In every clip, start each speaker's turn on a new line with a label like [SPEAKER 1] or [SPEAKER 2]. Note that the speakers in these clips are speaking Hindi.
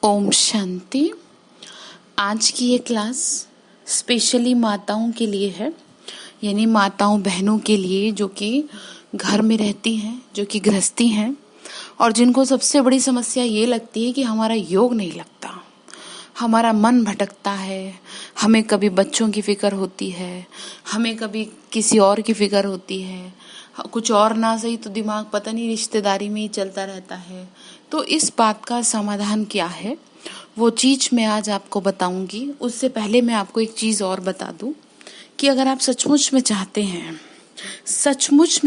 [SPEAKER 1] ओम शांति। आज की ये क्लास स्पेशली माताओं के लिए है, यानी माताओं बहनों के लिए जो कि घर में रहती हैं, जो कि गृहस्थी हैं और जिनको सबसे बड़ी समस्या ये लगती है कि हमारा योग नहीं लगता, हमारा मन भटकता है, हमें कभी बच्चों की फिक्र होती है, हमें कभी किसी और की फिक्र होती है, कुछ और ना सही तो दिमाग पता नहीं रिश्तेदारी में ही चलता रहता है। तो इस बात का समाधान क्या है वो चीज़ मैं आज आपको बताऊंगी। उससे पहले मैं आपको एक चीज़ और बता दूं कि अगर आप सचमुच में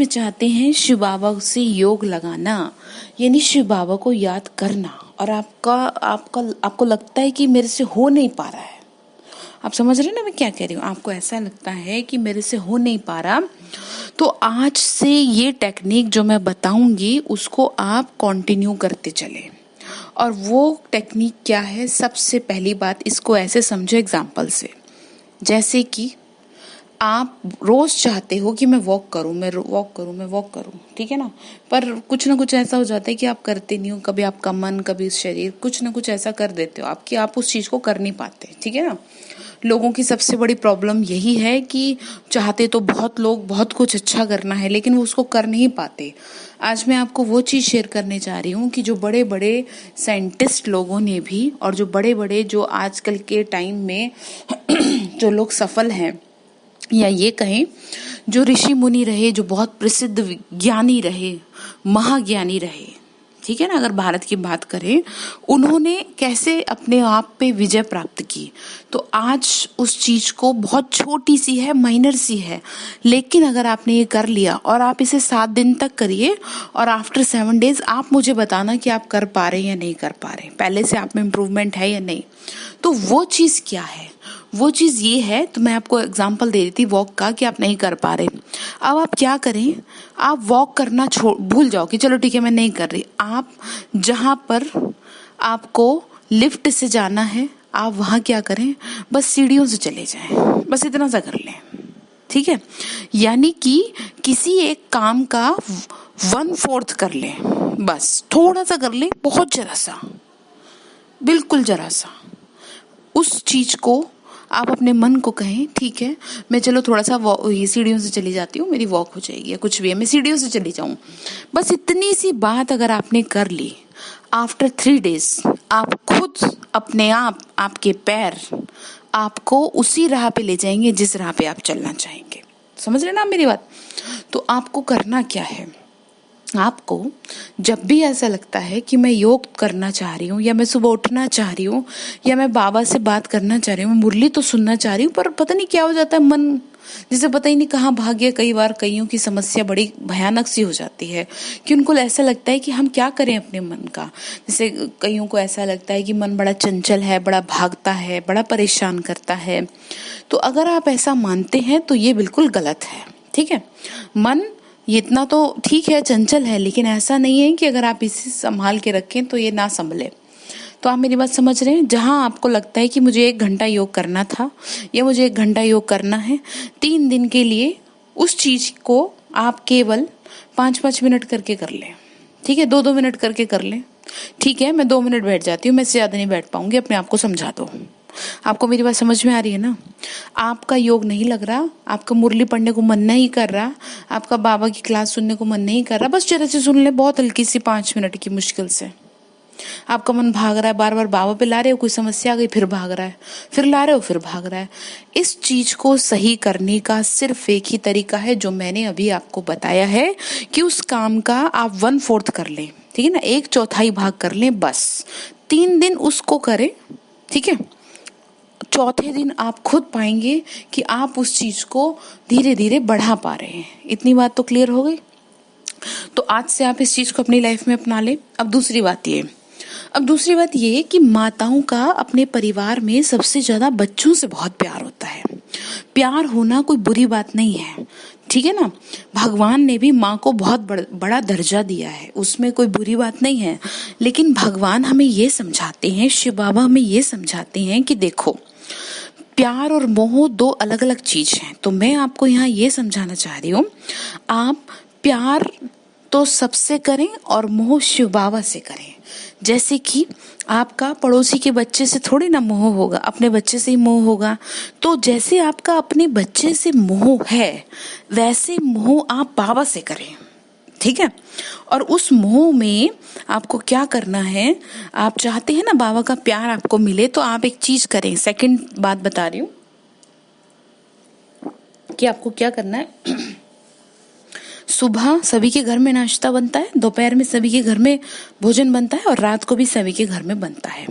[SPEAKER 1] चाहते हैं शिव बाबा से योग लगाना, यानी शिव बाबा को याद करना, और आपको लगता है कि मेरे से हो नहीं पा रहा है, आप समझ रहे हैं ना मैं क्या कह रही हूँ, आपको ऐसा लगता है कि मेरे से हो नहीं पा रहा, तो आज से ये टेक्निक जो मैं बताऊंगी उसको आप कंटिन्यू करते चले। और वो टेक्निक क्या है, सबसे पहली बात इसको ऐसे समझो एग्जाम्पल से, जैसे कि आप रोज चाहते हो कि मैं वॉक करूं, ठीक है ना, पर कुछ ना कुछ ऐसा हो जाता है कि आप करते नहीं हो, कभी आपका मन कभी शरीर कुछ ना कुछ ऐसा कर देते हो आप उस चीज को कर नहीं पाते, ठीक है ना। लोगों की सबसे बड़ी प्रॉब्लम यही है कि चाहते तो बहुत लोग बहुत कुछ अच्छा करना है लेकिन वो उसको कर नहीं पाते। आज मैं आपको वो चीज़ शेयर करने जा रही हूँ कि जो बड़े बड़े साइंटिस्ट लोगों ने भी और जो बड़े बड़े जो आजकल के टाइम में जो लोग सफल हैं, या ये कहें जो ऋषि मुनि रहे, जो बहुत प्रसिद्ध ज्ञानी रहे, महाज्ञानी रहे, ठीक है ना, अगर भारत की बात करें, उन्होंने कैसे अपने आप पे विजय प्राप्त की। तो आज उस चीज को बहुत छोटी सी है, माइनर सी है, लेकिन अगर आपने ये कर लिया और आप इसे 7 दिन तक करिए और आफ्टर 7 डेज आप मुझे बताना कि आप कर पा रहे हैं या नहीं कर पा रहे, पहले से आप में इम्प्रूवमेंट है या नहीं। तो वो चीज क्या है, वो चीज ये है, तो मैं आपको एग्जांपल दे रही थी वॉक का कि आप नहीं कर पा रहे। अब आप क्या करें, आप वॉक करना भूल जाओ कि चलो ठीक है मैं नहीं कर रही। आप जहां पर आपको लिफ्ट से जाना है आप वहां क्या करें, बस सीढ़ियों से चले जाएं, बस इतना सा कर लें, ठीक है। यानी कि किसी एक काम का 1/4 कर लें, बस थोड़ा सा कर लें, बहुत जरा सा, बिल्कुल जरा सा। उस चीज को आप अपने मन को कहें ठीक है मैं चलो थोड़ा सा ये सीढ़ियों से चली जाती हूँ, मेरी वॉक हो जाएगी, या कुछ भी है मैं सीढ़ियों से चली जाऊं। बस इतनी सी बात अगर आपने कर ली, आफ्टर 3 डेज आप खुद अपने आप, आपके पैर आपको उसी राह पे ले जाएंगे जिस राह पे आप चलना चाहेंगे। समझ रहे ना मेरी बात। तो आपको करना क्या है, आपको जब भी ऐसा लगता है कि मैं योग करना चाह रही हूँ, या मैं सुबह उठना चाह रही हूँ, या मैं बाबा से बात करना चाह रही हूँ, मैं मुरली तो सुनना चाह रही हूँ, पर पता नहीं क्या हो जाता है, मन जिसे पता ही नहीं कहाँ भाग गया। कई बार कईयों की समस्या बड़ी भयानक सी हो जाती है कि उनको ऐसा लगता है कि हम क्या करें अपने मन का। जैसे कईयों को ऐसा लगता है कि मन बड़ा चंचल है, बड़ा भागता है, बड़ा परेशान करता है। तो अगर आप ऐसा मानते हैं तो ये बिल्कुल गलत है, ठीक है। मन ये इतना तो ठीक है, चंचल है, लेकिन ऐसा नहीं है कि अगर आप इसे संभाल के रखें तो ये ना संभले। तो आप मेरी बात समझ रहे हैं। जहां आपको लगता है कि मुझे 1 घंटा योग करना था या मुझे 1 घंटा योग करना है, 3 दिन के लिए उस चीज को आप केवल 5-5 मिनट करके कर लें, ठीक है, 2-2 मिनट करके कर लें। ठीक है मैं 2 मिनट बैठ जाती हूँ, मैं इससे ज्यादा नहीं बैठ पाऊंगी, अपने आप को समझा दो। आपको मेरी बात समझ में आ रही है ना। आपका योग नहीं लग रहा, आपका मुरली पढ़ने को मन नहीं कर रहा, आपका बाबा की क्लास सुनने को मन नहीं कर रहा, बस जरा से सुन ले, बहुत हल्की सी 5 मिनट की मुश्किल से। आपका मन भाग रहा है, बार बार बाबा पे ला रहे हो, कोई समस्या आ गई फिर भाग रहा है, फिर ला रहे हो फिर भाग रहा है। इस चीज को सही करने का सिर्फ एक ही तरीका है जो मैंने अभी आपको बताया है कि उस काम का आप 1/4 कर लें, ठीक है ना, 1/4 भाग कर लें, बस 3 दिन उसको करें, ठीक है। चौथे दिन आप खुद पाएंगे कि आप उस चीज को धीरे धीरे बढ़ा पा रहे हैं। इतनी बात तो क्लियर हो गई। तो आज से आप इस चीज को अपनी लाइफ में अपना लें। अब दूसरी बात ये कि माताओं का अपने परिवार में सबसे ज्यादा बच्चों से बहुत प्यार होता है। प्यार होना कोई बुरी बात नहीं है, ठीक है ना। भगवान ने भी माँ को बहुत बड़ा दर्जा दिया है, उसमें कोई बुरी बात नहीं है। लेकिन भगवान हमें ये समझाते हैं, शिव बाबा हमें ये समझाते हैं कि देखो प्यार और मोह 2 अलग अलग चीज हैं। तो मैं आपको यहाँ ये समझाना चाह रही हूँ, आप प्यार तो सबसे करें और मोह शिव बाबा से करें। जैसे कि आपका पड़ोसी के बच्चे से थोड़ी ना मोह होगा, अपने बच्चे से ही मोह होगा। तो जैसे आपका अपने बच्चे से मोह है, वैसे मोह आप बाबा से करें, ठीक है। और उस मोह में आपको क्या करना है, आप चाहते हैं ना बाबा का प्यार आपको मिले, तो आप एक चीज करें। सेकंड बात बता रही हूँ कि आपको क्या करना है। सुबह सभी के घर में नाश्ता बनता है, दोपहर में सभी के घर में भोजन बनता है और रात को भी सभी के घर में बनता है।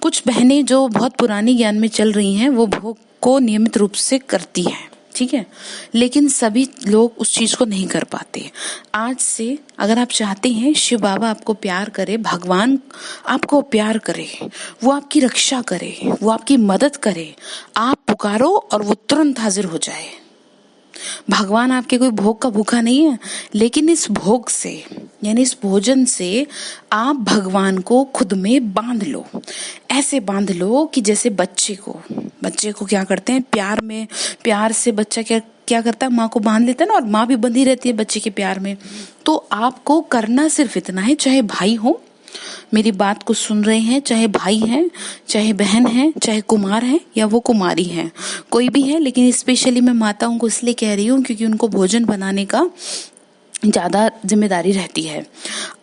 [SPEAKER 1] कुछ बहनें जो बहुत पुरानी ज्ञान में चल रही हैं वो भोग को नियमित रूप से करती हैं, ठीक है, लेकिन सभी लोग उस चीज को नहीं कर पाते। आज से अगर आप चाहते हैं शिव बाबा आपको प्यार करे, भगवान आपको प्यार करे, वो आपकी रक्षा करे, वो आपकी मदद करे, आप पुकारो और वो तुरंत हाजिर हो जाए। भगवान आपके कोई भोग का भूखा नहीं है, लेकिन इस भोग से यानी इस भोजन से आप भगवान को खुद में बांध लो। ऐसे बांध लो कि जैसे बच्चे को क्या करते हैं, प्यार से बच्चा क्या क्या करता है, माँ को बांध लेता है ना, और माँ भी बंधी रहती है बच्चे के प्यार में। तो आपको करना सिर्फ इतना है, चाहे भाई हो, मेरी बात को सुन रहे हैं, चाहे भाई हैं, चाहे बहन हैं, चाहे कुमार हैं या वो कुमारी हैं, कोई भी है, लेकिन स्पेशली मैं माताओं को इसलिए कह रही हूँ क्योंकि उनको भोजन बनाने का ज़्यादा जिम्मेदारी रहती है।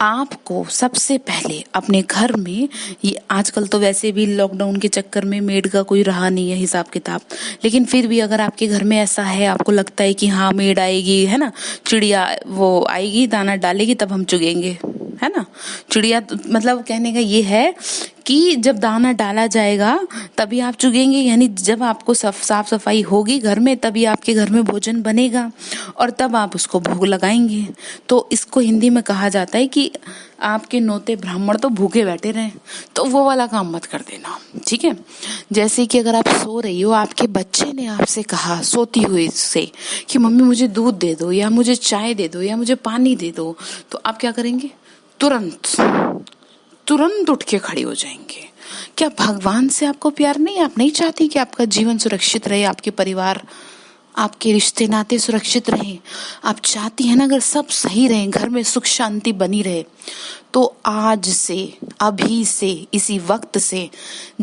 [SPEAKER 1] आपको सबसे पहले अपने घर में, ये आजकल तो वैसे भी लॉकडाउन के चक्कर में मेड का कोई रहा नहीं है हिसाब किताब, लेकिन फिर भी अगर आपके घर में ऐसा है, आपको लगता है कि हाँ मेड आएगी, है ना, चिड़िया वो आएगी दाना डालेगी तब हम चुगेंगे, है ना, चिड़िया मतलब कहने का ये है कि जब दाना डाला जाएगा तभी आप चुगेंगे, यानी जब आपको साफ सफाई होगी घर में तभी आपके घर में भोजन बनेगा और तब आप उसको भोग लगाएंगे। तो इसको हिंदी में कहा जाता है कि आपके नौते ब्राह्मण तो भूखे बैठे रहे, तो वो वाला काम मत कर देना, ठीक है। जैसे कि अगर आप सो रही हो, आपके बच्चे ने आपसे कहा सोती हुई से कि मम्मी मुझे दूध दे दो या मुझे चाय दे दो या मुझे पानी दे दो, तो आप क्या करेंगे, तुरंत उठ के खड़ी हो जाएंगे। क्या भगवान से आपको प्यार नहीं है? आप नहीं चाहती कि आपका जीवन सुरक्षित रहे, आपके परिवार, आपके रिश्ते नाते सुरक्षित रहें? आप चाहती है ना अगर सब सही रहे, घर में सुख शांति बनी रहे, तो आज से, अभी से, इसी वक्त से,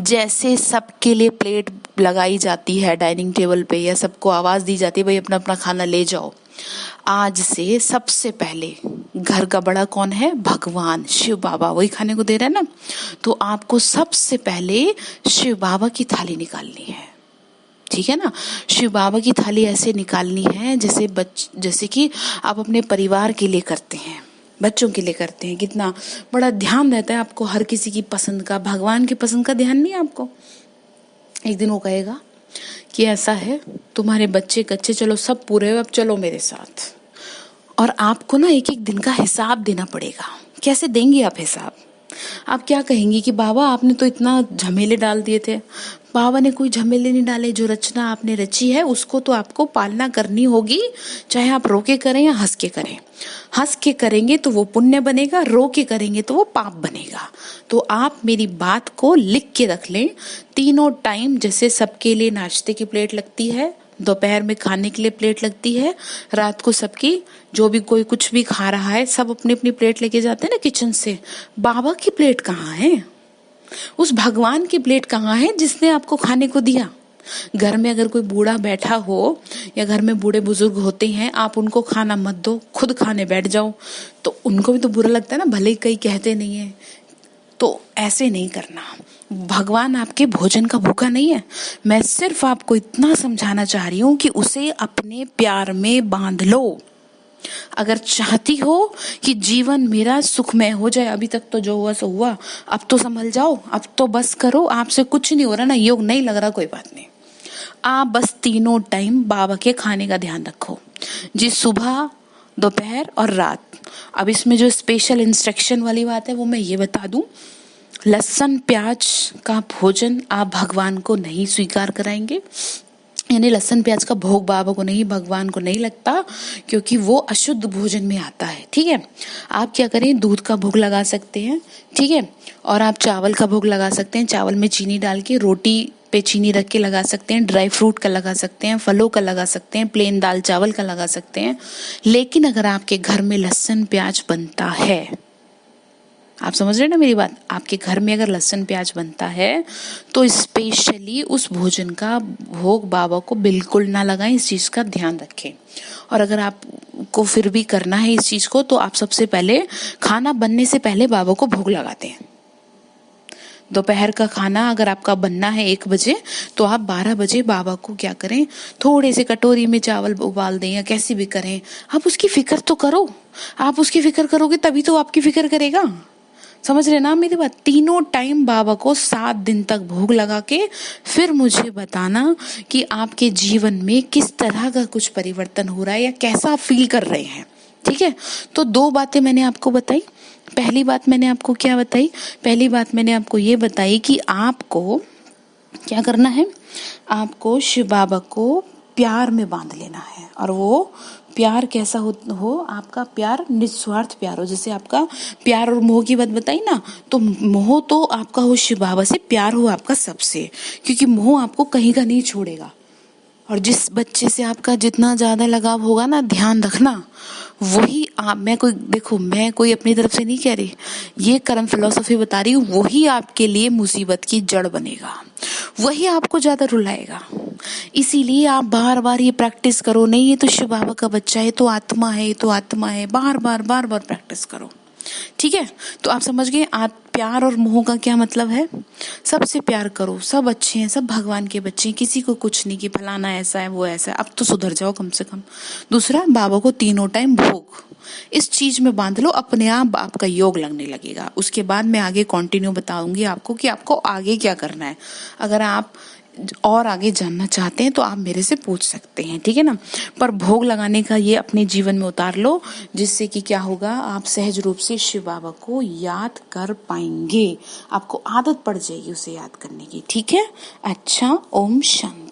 [SPEAKER 1] जैसे सबके लिए प्लेट लगाई जाती है डाइनिंग टेबल पे या सबको आवाज दी जाती है भाई अपना अपना खाना ले जाओ, आज से सबसे पहले घर का बड़ा कौन है? भगवान शिव बाबा, वही खाने को दे रहे हैं ना। तो आपको सबसे पहले शिव बाबा की थाली निकालनी है, ठीक है ना। शिव बाबा की थाली ऐसे निकालनी है जैसे कि आप अपने परिवार के लिए करते हैं, बच्चों के लिए करते हैं। कितना बड़ा ध्यान रहता है आपको हर किसी की पसंद का, भगवान की पसंद का ध्यान नहीं है आपको। एक दिन वो कहेगा कि ऐसा है तुम्हारे बच्चे कच्चे, चलो सब पूरे हो, अब चलो मेरे साथ, और आपको ना एक एक दिन का हिसाब देना पड़ेगा। कैसे देंगे आप हिसाब? आप क्या कहेंगी कि बाबा आपने तो इतना झमेले डाल दिए थे। बाबा ने कोई झमेले नहीं डाले, जो रचना आपने रची है उसको तो आपको पालना करनी होगी, चाहे आप रो के करें या हंस के करें। हंस के करेंगे तो वो पुण्य बनेगा, रो के करेंगे तो वो पाप बनेगा। तो आप मेरी बात को लिख के रख लें। तीनों टाइम जैसे सबके लिए नाश्ते की प्लेट लगती है, दोपहर में खाने के लिए प्लेट लगती है, रात को सबकी जो भी कोई कुछ भी खा रहा है सब अपनी अपनी प्लेट लेके जाते हैं ना किचन से। बाबा की प्लेट कहाँ है? उस भगवान की प्लेट कहाँ है जिसने आपको खाने को दिया? घर में अगर कोई बूढ़ा बैठा हो या घर में बूढ़े बुजुर्ग होते हैं, आप उनको खाना मत दो, खुद खाने बैठ जाओ, तो उनको भी तो बुरा लगता है ना, भले ही कई कहते नहीं है। तो ऐसे नहीं करना। भगवान आपके भोजन का भूखा नहीं है। मैं सिर्फ आपको इतना समझाना चाह रही हूँ कि उसे अपने प्यार में बांध लो। अगर चाहती हो कि जीवन मेरा सुखमय हो जाए, अभी तक तो जो हुआ सो हुआ, अब तो संभल जाओ, अब तो बस करो, आपसे कुछ नहीं हो रहा ना, योग नहीं लग रहा, कोई बात नहीं, आप बस तीनों टाइम बाबा के खाने का ध्यान रखो जी, सुबह, दोपहर और रात। अब इसमें जो स्पेशल इंस्ट्रक्शन वाली बात है वो मैं ये बता दूं, लहसुन प्याज का भोजन आप भगवान को नहीं स्वीकार कराएंगे, यानी लहसुन प्याज का भोग बाबा को नहीं, भगवान को नहीं लगता, क्योंकि वो अशुद्ध भोजन में आता है, ठीक है। आप क्या करें, दूध का भोग लगा सकते हैं, ठीक है, और आप चावल का भोग लगा सकते हैं, चावल में चीनी डाल के, रोटी पे चीनी रख के लगा सकते हैं, ड्राई फ्रूट का लगा सकते हैं, फलों का लगा सकते हैं, प्लेन दाल चावल का लगा सकते हैं। लेकिन अगर आपके घर में लहसुन प्याज बनता है आप समझ रहे हैं ना मेरी बात। आपके घर में अगर लहसुन प्याज बनता है तो स्पेशली उस भोजन का भोग बाबा को बिल्कुल ना लगाएं, इस चीज का ध्यान रखें। और अगर आपको फिर भी करना है इस चीज को, तो आप सबसे पहले खाना बनने से पहले बाबा को भोग लगाते हैं। दोपहर का खाना अगर आपका बनना है 1 बजे, तो आप 12 बजे बाबा को क्या करें, थोड़े से कटोरी में चावल उबाल दें या कैसे भी करें, आप उसकी फिक्र तो करो। आप उसकी फिक्र करोगे तभी तो आपकी फिक्र करेगा। समझ रहे ना मेरी बात। तीनों टाइम बाबा को 7 दिन तक भोग लगा के फिर मुझे बताना कि आपके जीवन में किस तरह का कुछ परिवर्तन हो रहा है या कैसा आप फील कर रहे हैं। ठीक है, तो 2 बातें मैंने आपको बताई। पहली बात मैंने आपको क्या बताई, पहली बात मैंने आपको ये बताई कि आपको क्या करना है, आपको शिव बाबा को प्यार में बांध लेना है। और वो प्यार कैसा हो आपका प्यार निस्वार्थ प्यार हो। जैसे आपका प्यार और मोह की बात बताई ना, तो मोह तो आपका हो शिव बाबा से, प्यार हो आपका सबसे, क्योंकि मोह आपको कहीं का नहीं छोड़ेगा। और जिस बच्चे से आपका जितना ज्यादा लगाव होगा ना, ध्यान रखना वही आप, मैं कोई अपनी तरफ से नहीं कह रही, ये कर्म फिलॉसफी बता रही हूँ, वही आपके लिए मुसीबत की जड़ बनेगा, वही आपको ज्यादा रुलाएगा। इसीलिए आप बार बार ये प्रैक्टिस करो, नहीं ये तो शिव बाबा का बच्चा है, तो आत्मा है, तो आत्मा है, बार बार प्रैक्टिस करो। ठीक है, तो आप समझ गए आप प्यार और मोह का क्या मतलब है। सबसे प्यार करो, सब अच्छे हैं, सब भगवान के बच्चे हैं, किसी को कुछ नहीं कि फलाना ऐसा है वो ऐसा है, अब तो सुधर जाओ कम से कम। दूसरा, बाबा को तीनों टाइम भोग, इस चीज में बांध लो, अपने आप आपका योग लगने लगेगा। उसके बाद मैं आगे कंटिन्यू बताऊंगी आपको कि आपको आगे क्या करना है। अगर आप और आगे जानना चाहते हैं तो आप मेरे से पूछ सकते हैं, ठीक है ना। पर भोग लगाने का ये अपने जीवन में उतार लो, जिससे कि क्या होगा, आप सहज रूप से शिव बाबा को याद कर पाएंगे, आपको आदत पड़ जाएगी उसे याद करने की। ठीक है, अच्छा, ओम शांति।